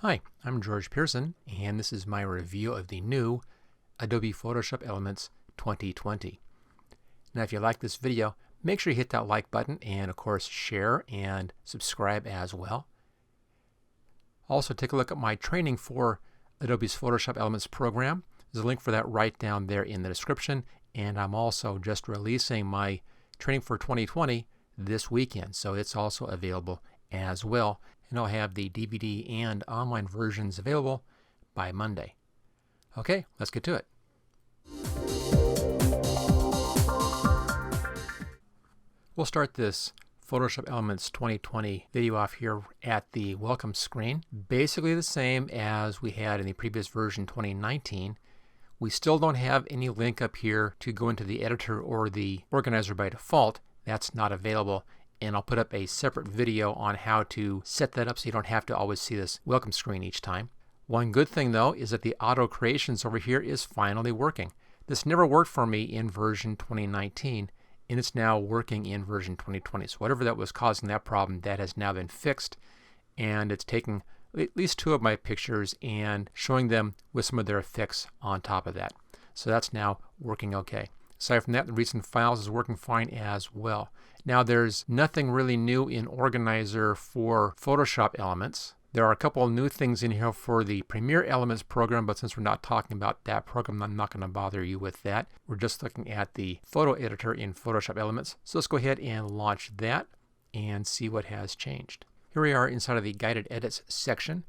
Hi, I'm George Pearson, and this is my review of the new Adobe Photoshop Elements 2020. Now, if you like this video, make sure you hit that like button and, of course, share and subscribe as well. Also, take a look at my training for Adobe's Photoshop Elements program. There's a link for that right down there in the description, and I'm also just releasing my training for 2020 this weekend, so it's also available as well. And I'll have the DVD and online versions available by Monday. Okay, let's get to it. We'll start this Photoshop Elements 2020 video off here at the welcome screen. Basically the same as we had in the previous version 2019. We still don't have any link up here to go into the editor or the organizer by default. That's not available. And I'll put up a separate video on how to set that up so you don't have to always see this welcome screen each time. One good thing though is that the auto creations over here is finally working. This never worked for me in version 2019 and it's now working in version 2020. So whatever that was causing that problem, that has now been fixed, and it's taking at least two of my pictures and showing them with some of their effects on top of that. So that's now working okay. Aside from that, the recent files is working fine as well. Now there's nothing really new in Organizer for Photoshop Elements. There are a couple of new things in here for the Premiere Elements program, but since we're not talking about that program, I'm not going to bother you with that. We're just looking at the photo editor in Photoshop Elements. So let's go ahead and launch that and see what has changed. Here we are inside of the Guided Edits section,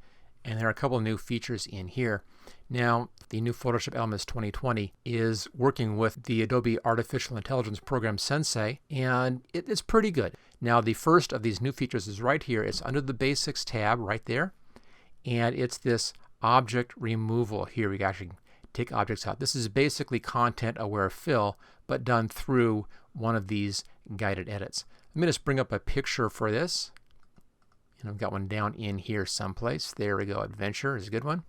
and there are a couple of new features in here. Now, the new Photoshop Elements 2020 is working with the Adobe Artificial Intelligence program Sensei, and it's pretty good. Now, the first of these new features is right here. It's under the Basics tab right there, and it's this object removal here. We can actually take objects out. This is basically content-aware fill, but done through one of these guided edits. Let me just bring up a picture for this. And I've got one down in here someplace. There we go. Adventure is a good one.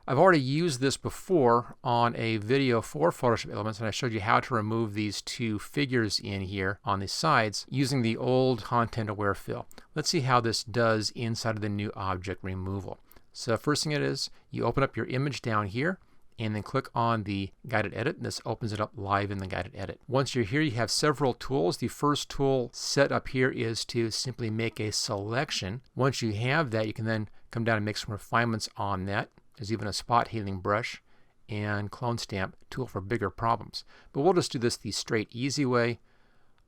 I've already used this before on a video for Photoshop Elements, and I showed you how to remove these two figures in here on the sides using the old content-aware fill. Let's see how this does inside of the new object removal. So first thing it is, you open up your image down here and then click on the guided edit, and this opens it up live in the guided edit. Once you're here, you have several tools. The first tool set up here is to simply make a selection. Once you have that, you can then come down and make some refinements on that. There's even a spot healing brush and clone stamp tool for bigger problems. But we'll just do this the straight, easy way.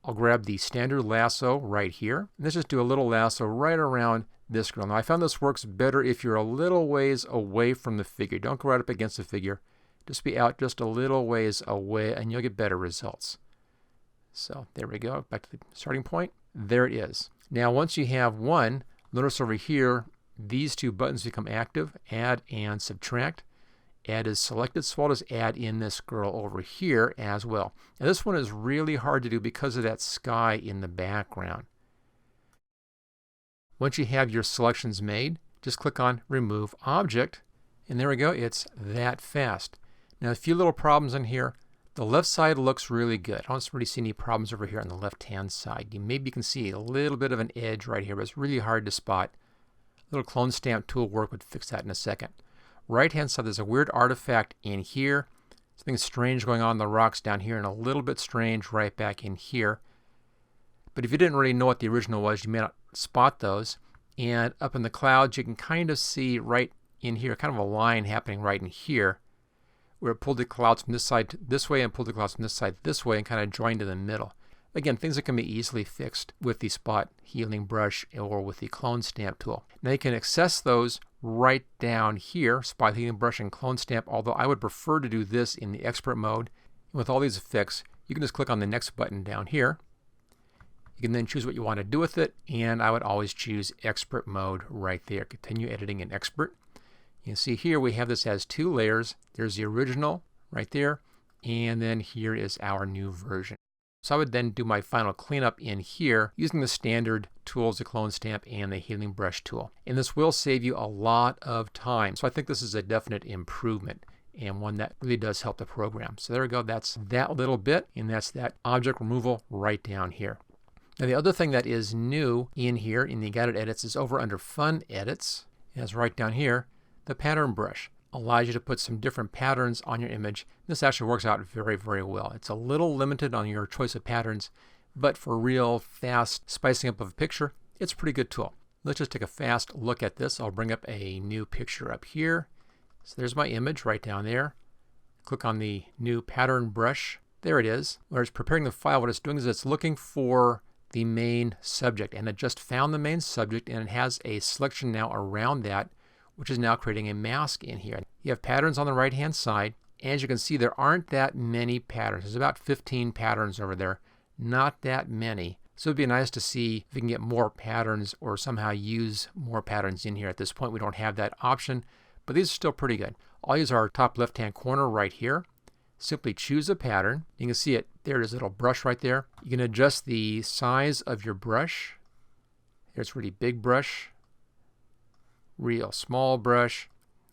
I'll grab the standard lasso right here, and let's just do a little lasso right around this girl. Now I found this works better if you're a little ways away from the figure. Don't go right up against the figure. Just be out just a little ways away and you'll get better results. So there we go. Back to the starting point. There it is. Now once you have one, notice over here these two buttons become active, add and subtract. Add is selected, so I'll just add in this girl over here as well. Now this one is really hard to do because of that sky in the background. Once you have your selections made, just click on Remove Object, and there we go, it's that fast. Now a few little problems in here. The left side looks really good. I don't really see any problems over here on the left-hand side. Maybe you can see a little bit of an edge right here, but it's really hard to spot. A little clone stamp tool work would fix that in a second. Right-hand side, there's a weird artifact in here. Something strange going on in the rocks down here, and a little bit strange right back in here. But if you didn't really know what the original was, you may not spot those. And up in the clouds, you can kind of see right in here, kind of a line happening right in here, where it pulled the clouds from this side this way and pulled the clouds from this side this way and kind of joined in the middle. Again, things that can be easily fixed with the spot healing brush or with the clone stamp tool. Now you can access those right down here, spot healing brush and clone stamp, although I would prefer to do this in the expert mode. And with all these effects, you can just click on the next button down here. You can then choose what you want to do with it, and I would always choose expert mode right there. Continue editing in expert. You can see here we have this as two layers. There's the original right there, and then here is our new version. So I would then do my final cleanup in here using the standard tools, the clone stamp and the healing brush tool. And this will save you a lot of time. So I think this is a definite improvement and one that really does help the program. So there we go. That's that little bit, and that's that object removal right down here. Now the other thing that is new in here in the guided edits is over under Fun Edits. As right down here, the pattern brush allows you to put some different patterns on your image. This actually works out very, very well. It's a little limited on your choice of patterns, but for real fast spicing up of a picture, it's a pretty good tool. Let's just take a fast look at this. I'll bring up a new picture up here. So there's my image right down there. Click on the new pattern brush. There it is. When it's preparing the file, what it's doing is it's looking for the main subject, and it just found the main subject, and it has a selection now around that, which is now creating a mask in here. You have patterns on the right hand side, and as you can see, there aren't that many patterns. There's about 15 patterns over there, not that many. So it'd be nice to see if we can get more patterns or somehow use more patterns in here. At this point, we don't have that option, but these are still pretty good. I'll use our top left hand corner right here. Simply choose a pattern. You can see it. There is a little brush right there. You can adjust the size of your brush. Here's a really big brush, real small brush.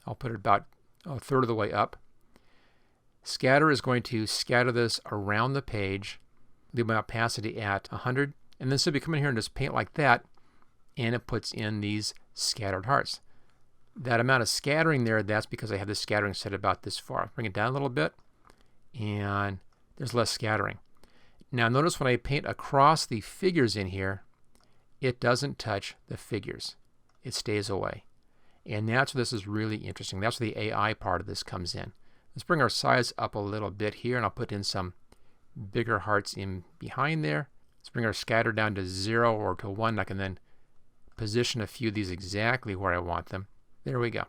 I'll put it about a third of the way up. Scatter is going to scatter this around the page. Leave my opacity at 100. And then simply come in here and just paint like that, and it puts in these scattered hearts. That amount of scattering there, that's because I have this scattering set about this far. Bring it down a little bit, and there's less scattering. Now notice when I paint across the figures in here, it doesn't touch the figures. It stays away. And that's where this is really interesting. That's where the AI part of this comes in. Let's bring our size up a little bit here, and I'll put in some bigger hearts in behind there. Let's bring our scatter down to 0 or to 1. I can then position a few of these exactly where I want them. There we go.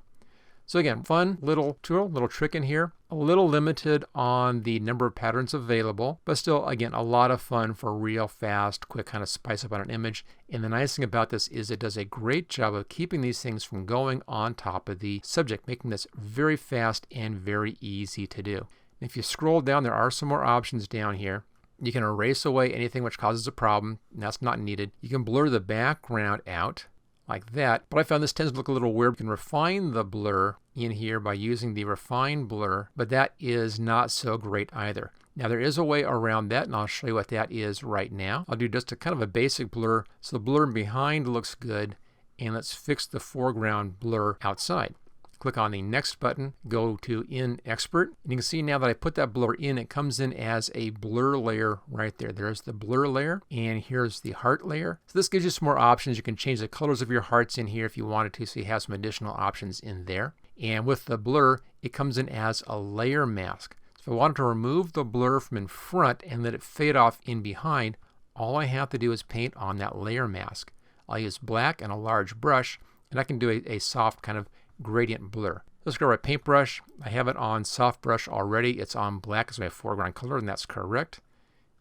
So again, fun little tool, little trick in here. A little limited on the number of patterns available, but still, again, a lot of fun for real fast, quick kind of spice up on an image. And the nice thing about this is it does a great job of keeping these things from going on top of the subject, making this very fast and very easy to do. If you scroll down, there are some more options down here. You can erase away anything which causes a problem, and that's not needed. You can blur the background out like that, but I found this tends to look a little weird. You can refine the blur in here by using the refine blur, but that is not so great either. Now there is a way around that, and I'll show you what that is right now. I'll do just a kind of a basic blur, so the blur behind looks good, and let's fix the foreground blur outside. Click on the next button, go to in expert, and you can see now that I put that blur in, it comes in as a blur layer right there. There's the blur layer, and here's the heart layer. So this gives you some more options. You can change the colors of your hearts in here if you wanted to, so you have some additional options in there. And with the blur, it comes in as a layer mask. So if I wanted to remove the blur from in front and let it fade off in behind, all I have to do is paint on that layer mask. I'll use black and a large brush, and I can do a soft kind of gradient blur. Let's go right paintbrush. I have it on soft brush already. It's on black as my foreground color, and that's correct.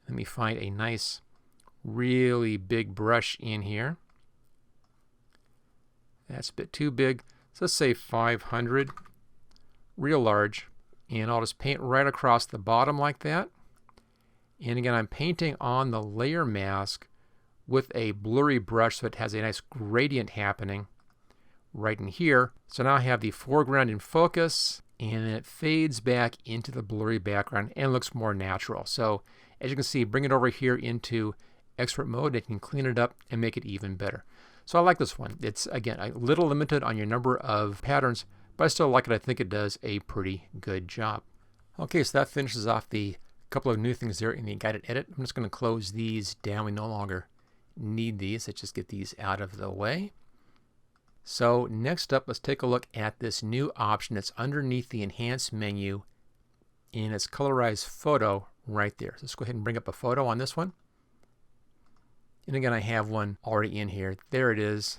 Let me find a nice, really big brush in here. That's a bit too big. So let's say 500, real large, and I'll just paint right across the bottom like that. And again, I'm painting on the layer mask with a blurry brush so it has a nice gradient happening right in here. So now I have the foreground in focus, and then it fades back into the blurry background and looks more natural. So as you can see, bring it over here into expert mode, it can clean it up and make it even better. So I like this one. It's, again, a little limited on your number of patterns, but I still like it. I think it does a pretty good job. Okay, so that finishes off the couple of new things there in the guided edit. I'm just going to close these down. We no longer need these. Let's just get these out of the way. So next up, let's take a look at this new option that's underneath the Enhance menu, and it's Colorize Photo right there. So let's go ahead and bring up a photo on this one. And again, I have one already in here. There it is,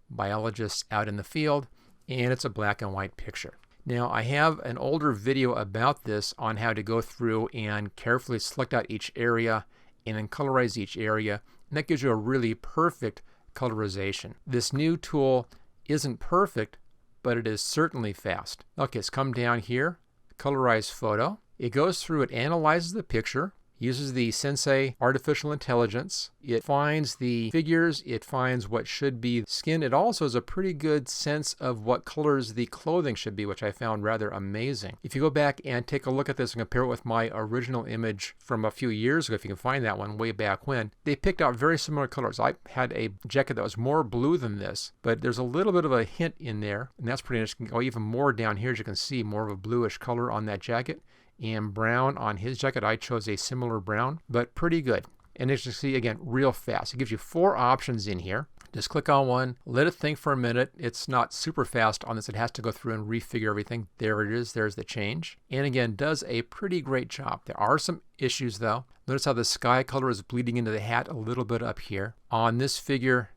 biologists out in the field, and it's a black and white picture. Now, I have an older video about this on how to go through and carefully select out each area and then colorize each area, and that gives you a really perfect colorization. This new tool isn't perfect, but it is certainly fast. Okay, let's come down here, Colorize Photo. It goes through, it analyzes the picture. Uses the Sensei artificial intelligence. It finds the figures, it finds what should be skin. It also has a pretty good sense of what colors the clothing should be, which I found rather amazing. If you go back and take a look at this and compare it with my original image from a few years ago, if you can find that one way back when, they picked out very similar colors. I had a jacket that was more blue than this, but there's a little bit of a hint in there, and that's pretty interesting. Go even more down here, as you can see, more of a bluish color on that jacket. And brown on his jacket. I chose a similar brown, but pretty good. And as you can see, again, real fast. It gives you 4 options in here. Just click on one, let it think for a minute. It's not super fast on this. It has to go through and refigure everything. There it is. There's the change. And again, does a pretty great job. There are some issues though. Notice how the sky color is bleeding into the hat a little bit up here. On this figure,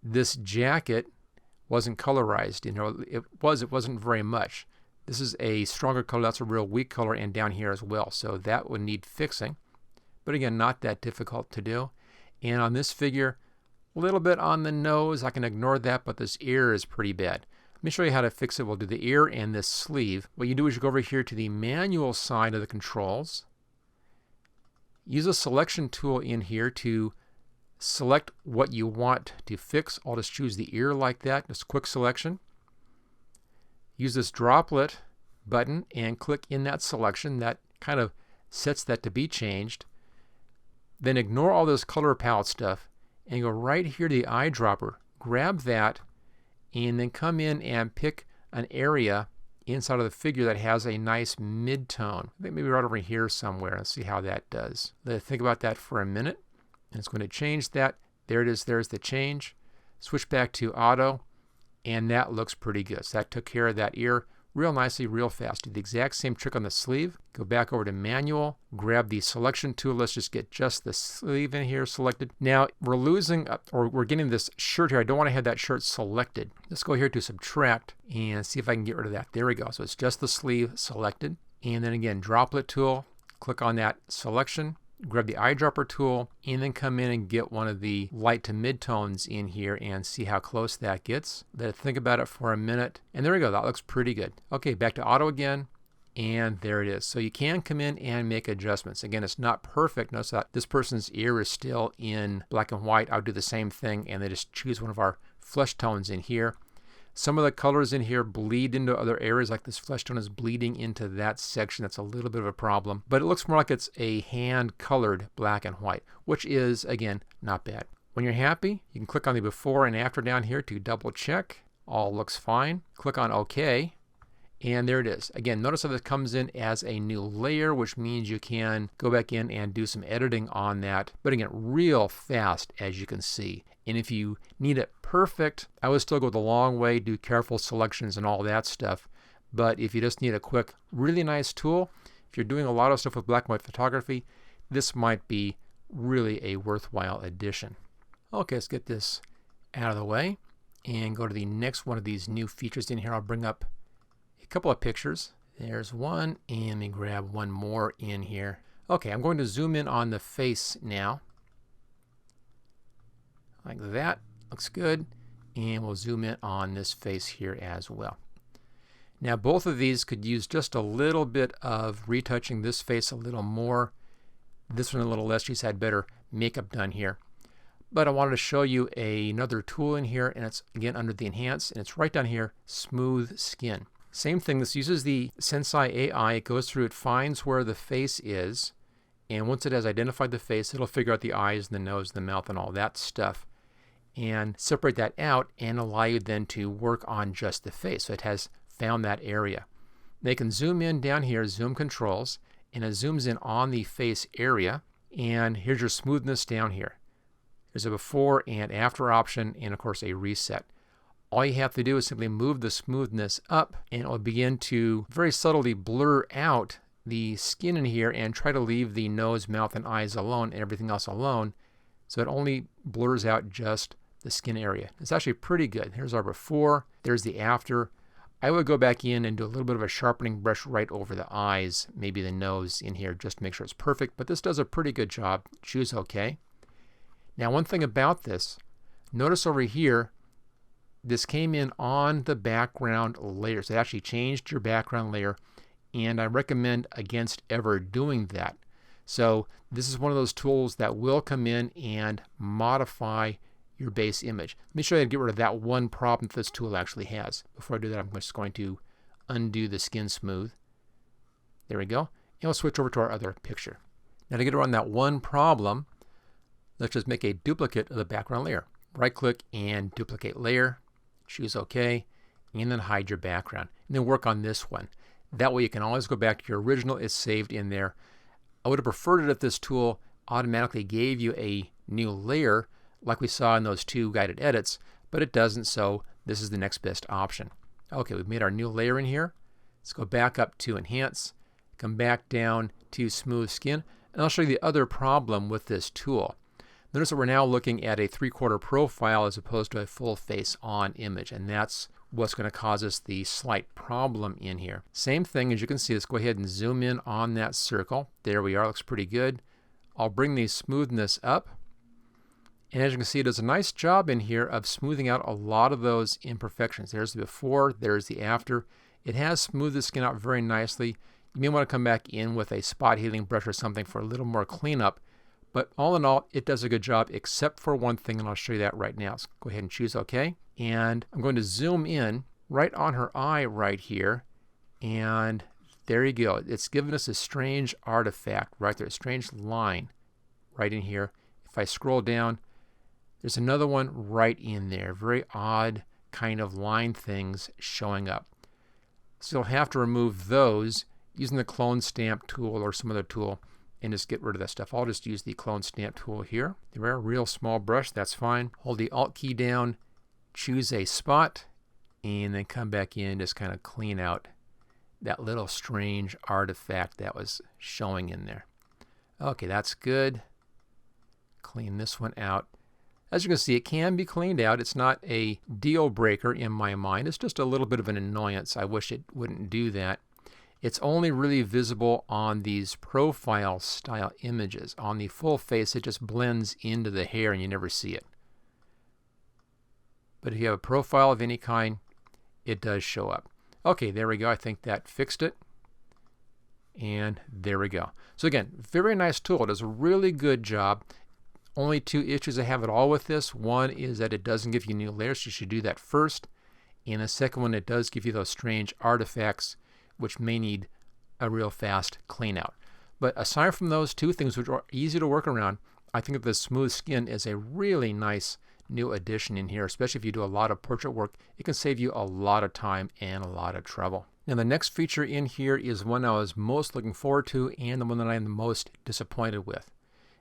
this jacket wasn't colorized. You know, it wasn't very much. This is a stronger color, that's a real weak color, and down here as well. So that would need fixing. But again, not that difficult to do. And on this figure, a little bit on the nose. I can ignore that, but this ear is pretty bad. Let me show you how to fix it. We'll do the ear and this sleeve. What you do is you go over here to the manual side of the controls. Use a selection tool in here to select what you want to fix. I'll just choose the ear like that, just quick selection. Use this droplet button and click in that selection. That kind of sets that to be changed. Then ignore all this color palette stuff and go right here to the eyedropper. Grab that and then come in and pick an area inside of the figure that has a nice mid-tone. I think maybe right over here somewhere. Let's see how that does. Let's think about that for a minute. And it's going to change that. There it is. There's the change. Switch back to auto. And that looks pretty good. So that took care of that ear real nicely, real fast. Do the exact same trick on the sleeve. Go back over to manual, grab the selection tool. Let's just get just the sleeve in here selected. Now we're getting this shirt here. I don't want to have that shirt selected. Let's go here to subtract and see if I can get rid of that. There we go. So it's just the sleeve selected. And then again, droplet tool, click on that selection. Grab the eyedropper tool and then come in and get one of the light to mid-tones in here and see how close that gets. Let it think about it for a minute. And there we go. That looks pretty good. Okay, back to auto again. And there it is. So you can come in and make adjustments. Again, it's not perfect. Notice that this person's ear is still in black and white. I'll do the same thing and then just choose one of our flesh tones in here. Some of the colors in here bleed into other areas, like this flesh tone is bleeding into that section. That's a little bit of a problem, but it looks more like it's a hand-colored black and white, which is, again, not bad. When you're happy, you can click on the before and after down here to double check. All looks fine. Click on OK, and there it is. Again, notice how this comes in as a new layer, which means you can go back in and do some editing on that, but again, real fast, as you can see. And if you need it perfect, I would still go the long way, do careful selections and all that stuff. But if you just need a quick, really nice tool, if you're doing a lot of stuff with black and white photography, this might be really a worthwhile addition. Okay, let's get this out of the way and go to the next one of these new features in here. I'll bring up a couple of pictures. There's one, and let me grab one more in here. Okay, I'm going to zoom in on the face now. Like that. Looks good. And we'll zoom in on this face here as well. Now both of these could use just a little bit of retouching. This face a little more. This one a little less. She's had better makeup done here. But I wanted to show you another tool in here, and it's again under the Enhance, and it's right down here, Smooth Skin. Same thing. This uses the Sensei AI. It goes through, it finds where the face is, and once it has identified the face, it'll figure out the eyes and the nose and the mouth and all that stuff, and separate that out and allow you then to work on just the face. So it has found that area. They can zoom in down here, zoom controls, and it zooms in on the face area, and here's your smoothness down here. There's a before and after option, and of course a reset. All you have to do is simply move the smoothness up, and it will begin to very subtly blur out the skin in here and try to leave the nose, mouth, and eyes alone and everything else alone, so it only blurs out just the skin area. It's actually pretty good. Here's our before, there's the after. I would go back in and do a little bit of a sharpening brush right over the eyes, maybe the nose in here, just to make sure it's perfect, but this does a pretty good job. Choose OK. Now one thing about this, notice over here, this came in on the background layer. So it actually changed your background layer, and I recommend against ever doing that. So this is one of those tools that will come in and modify your base image. Let me show you how to get rid of that one problem that this tool actually has. Before I do that, I'm just going to undo the skin smooth. There we go. And we'll switch over to our other picture. Now to get around that one problem, let's just make a duplicate of the background layer. Right click and duplicate layer. Choose OK. And then hide your background. And then work on this one. That way you can always go back to your original. It's saved in there. I would have preferred it if this tool automatically gave you a new layer like we saw in those two guided edits, but it doesn't, so this is the next best option. Okay, we've made our new layer in here. Let's go back up to Enhance, come back down to Smooth Skin, and I'll show you the other problem with this tool. Notice that we're now looking at a 3/4 profile as opposed to a full face on image, and that's what's going to cause us the slight problem in here. Same thing, as you can see, let's go ahead and zoom in on that circle. There we are, looks pretty good. I'll bring the smoothness up. And as you can see, it does a nice job in here of smoothing out a lot of those imperfections. There's the before, there's the after. It has smoothed the skin out very nicely. You may want to come back in with a spot healing brush or something for a little more cleanup. But all in all, it does a good job except for one thing, and I'll show you that right now. So go ahead and choose OK. And I'm going to zoom in right on her eye right here. And there you go. It's given us a strange artifact right there, a strange line right in here. If I scroll down, there's another one right in there. Very odd kind of line things showing up. So you'll have to remove those using the clone stamp tool or some other tool and just get rid of that stuff. I'll just use the clone stamp tool here. There are a real small brush, that's fine. Hold the Alt key down, choose a spot, and then come back in, just kind of clean out that little strange artifact that was showing in there. Okay, that's good. Clean this one out. As you can see, it can be cleaned out. It's not a deal breaker in my mind. It's just a little bit of an annoyance. I wish it wouldn't do that. It's only really visible on these profile style images. On the full face, it just blends into the hair and you never see it. But if you have a profile of any kind, it does show up. Okay, there we go. I think that fixed it. And there we go. So again, very nice tool. It does a really good job. Only two issues I have at all with this. One is that it doesn't give you new layers. You should do that first. And the second one, it does give you those strange artifacts, which may need a real fast clean out. But aside from those two things, which are easy to work around, I think that the smooth skin is a really nice new addition in here, especially if you do a lot of portrait work. It can save you a lot of time and a lot of trouble. Now the next feature in here is one I was most looking forward to and the one that I am the most disappointed with.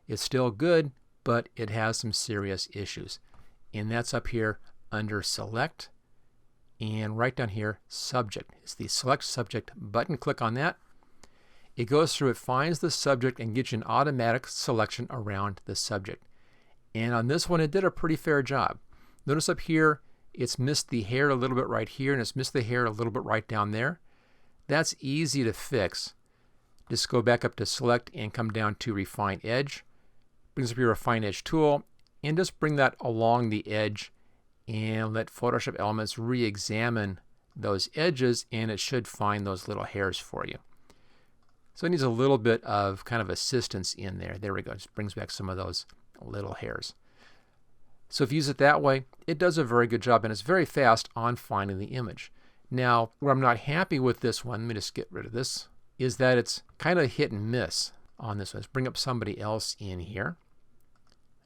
It's still good, but it has some serious issues. And that's up here under Select, and right down here, Subject. It's the Select Subject button. Click on that. It goes through, it finds the subject and gets you an automatic selection around the subject. And on this one, it did a pretty fair job. Notice up here, it's missed the hair a little bit right here, and it's missed the hair a little bit right down there. That's easy to fix. Just go back up to Select and come down to Refine Edge. Brings up your Refine Edge tool, and just bring that along the edge and let Photoshop Elements re-examine those edges, and it should find those little hairs for you. So it needs a little bit of kind of assistance in there. There we go. It just brings back some of those little hairs. So if you use it that way, it does a very good job, and it's very fast on finding the image. Now, where I'm not happy with this one, let me just get rid of this, is that it's kind of hit and miss on this one. Let's bring up somebody else in here.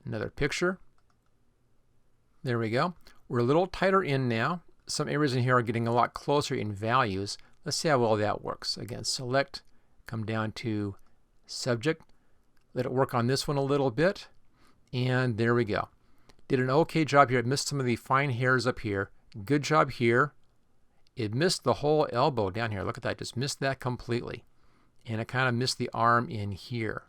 Another picture. There we go. We're a little tighter in now. Some areas in here are getting a lot closer in values. Let's see how well that works. Again, Select, come down to Subject, let it work on this one a little bit, and there we go. Did an okay job here. It missed some of the fine hairs up here. Good job here. It missed the whole elbow down here. Look at that, just missed that completely. And it kind of missed the arm in here.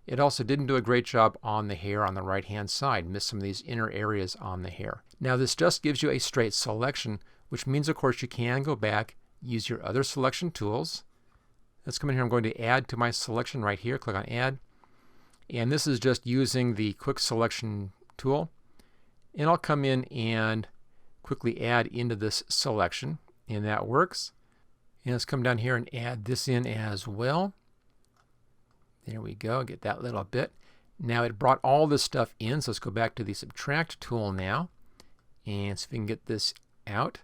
It also didn't do a great job on the hair on the right hand side. Missed some of these inner areas on the hair. Now this just gives you a straight selection, which means of course you can go back, use your other selection tools. Let's come in here. I'm going to add to my selection right here. Click on Add. And this is just using the Quick Selection tool. And I'll come in and quickly add into this selection, and that works. And let's come down here and add this in as well. There we go, get that little bit. Now it brought all this stuff in, so let's go back to the subtract tool now and see if we can get this out.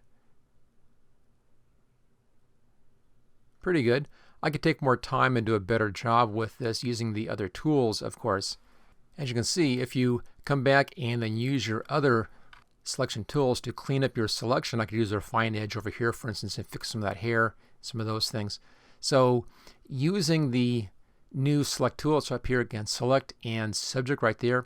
Pretty good. I could take more time and do a better job with this using the other tools, of course. As you can see, if you come back and then use your other selection tools to clean up your selection, I could use a refine edge over here, for instance, and fix some of that hair, some of those things. So using the new select tool, it's up here again, select and subject right there.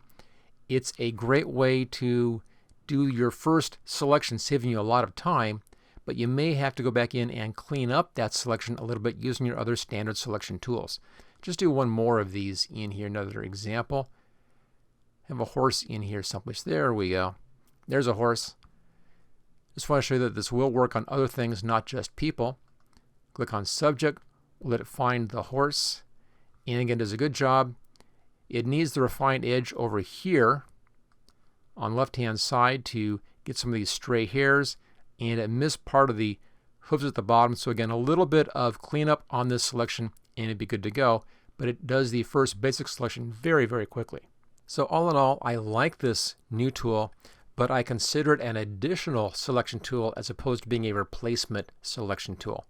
It's a great way to do your first selection, saving you a lot of time, but you may have to go back in and clean up that selection a little bit using your other standard selection tools. Just do one more of these in here, another example. Have a horse in here someplace. There we go. There's a horse. Just want to show you that this will work on other things, not just people. Click on subject, let it find the horse, and again, does a good job. It needs the refined edge over here on the left-hand side to get some of these stray hairs, and it missed part of the hooves at the bottom. So again, a little bit of cleanup on this selection, and it'd be good to go. But it does the first basic selection very, very quickly. So all in all, I like this new tool, but I consider it an additional selection tool as opposed to being a replacement selection tool.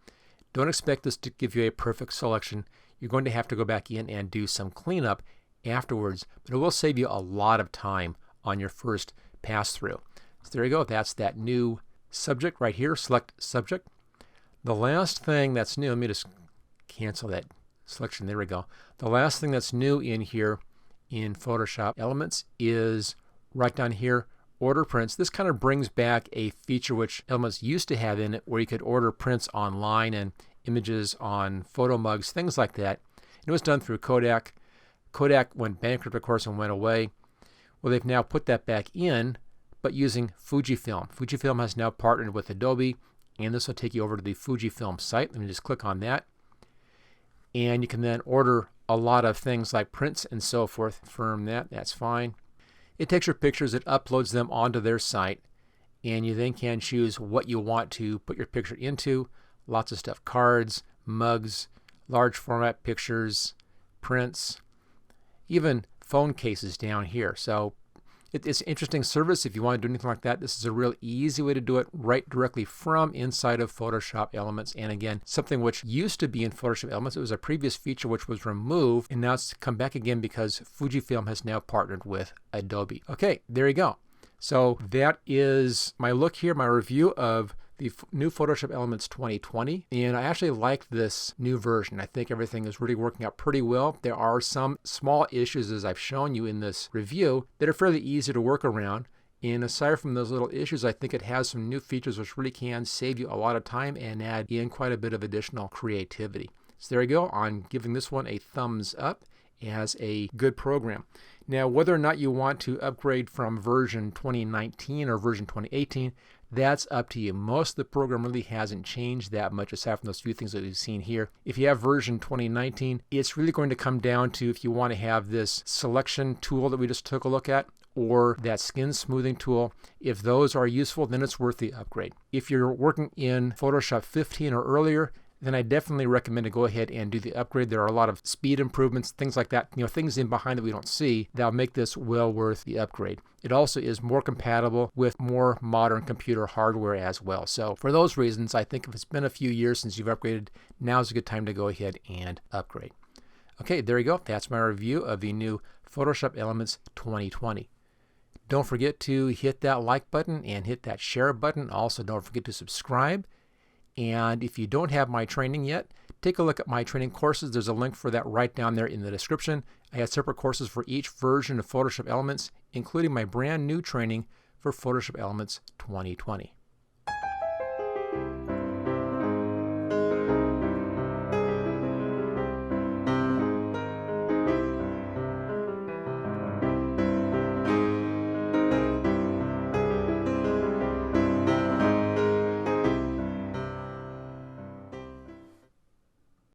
Don't expect this to give you a perfect selection. You're going to have to go back in and do some cleanup afterwards, but it will save you a lot of time on your first pass through. So there you go. That's that new subject right here. Select subject. The last thing that's new, let me just cancel that selection. There we go. The last thing that's new in here in Photoshop Elements is right down here, order prints. This kind of brings back a feature which Elements used to have in it, where you could order prints online and images on photo mugs, things like that. It was done through Kodak. Kodak went bankrupt, of course, and went away. Well, they've now put that back in, but using Fujifilm. Fujifilm has now partnered with Adobe, and this will take you over to the Fujifilm site. Let me just click on that. And you can then order a lot of things like prints and so forth. Confirm that, that's fine. It takes your pictures, it uploads them onto their site, and you then can choose what you want to put your picture into. Lots of stuff, cards, mugs, large format pictures, prints, even phone cases down here. So it's an interesting service. If you want to do anything like that, this is a real easy way to do it right directly from inside of Photoshop Elements. And again, something which used to be in Photoshop Elements. It was a previous feature which was removed, and now it's come back again because Fujifilm has now partnered with Adobe. Okay, there you go. So that is my look here, my review of the new Photoshop Elements 2020, and I actually like this new version. I think everything is really working out pretty well. There are some small issues, as I've shown you in this review, that are fairly easy to work around, and aside from those little issues, I think it has some new features which really can save you a lot of time and add in quite a bit of additional creativity. So there you go. I'm giving this one a thumbs up as a good program. Now, whether or not you want to upgrade from version 2019 or version 2018, that's up to you. Most of the program really hasn't changed that much aside from those few things that we've seen here. If you have version 2019, it's really going to come down to if you want to have this selection tool that we just took a look at, or that skin smoothing tool. If those are useful, then it's worth the upgrade. If you're working in Photoshop 15 or earlier, then I definitely recommend to go ahead and do the upgrade. There are a lot of speed improvements, things like that, things in behind that we don't see that'll make this well worth the upgrade. It also is more compatible with more modern computer hardware as well. So for those reasons, I think if it's been a few years since you've upgraded, now's a good time to go ahead and upgrade. Okay, there you go. That's my review of the new Photoshop Elements 2020. Don't forget to hit that like button and hit that share button. Also, don't forget to subscribe. And if you don't have my training yet, take a look at my training courses. There's a link for that right down there in the description. I have separate courses for each version of Photoshop Elements, including my brand new training for Photoshop Elements 2020.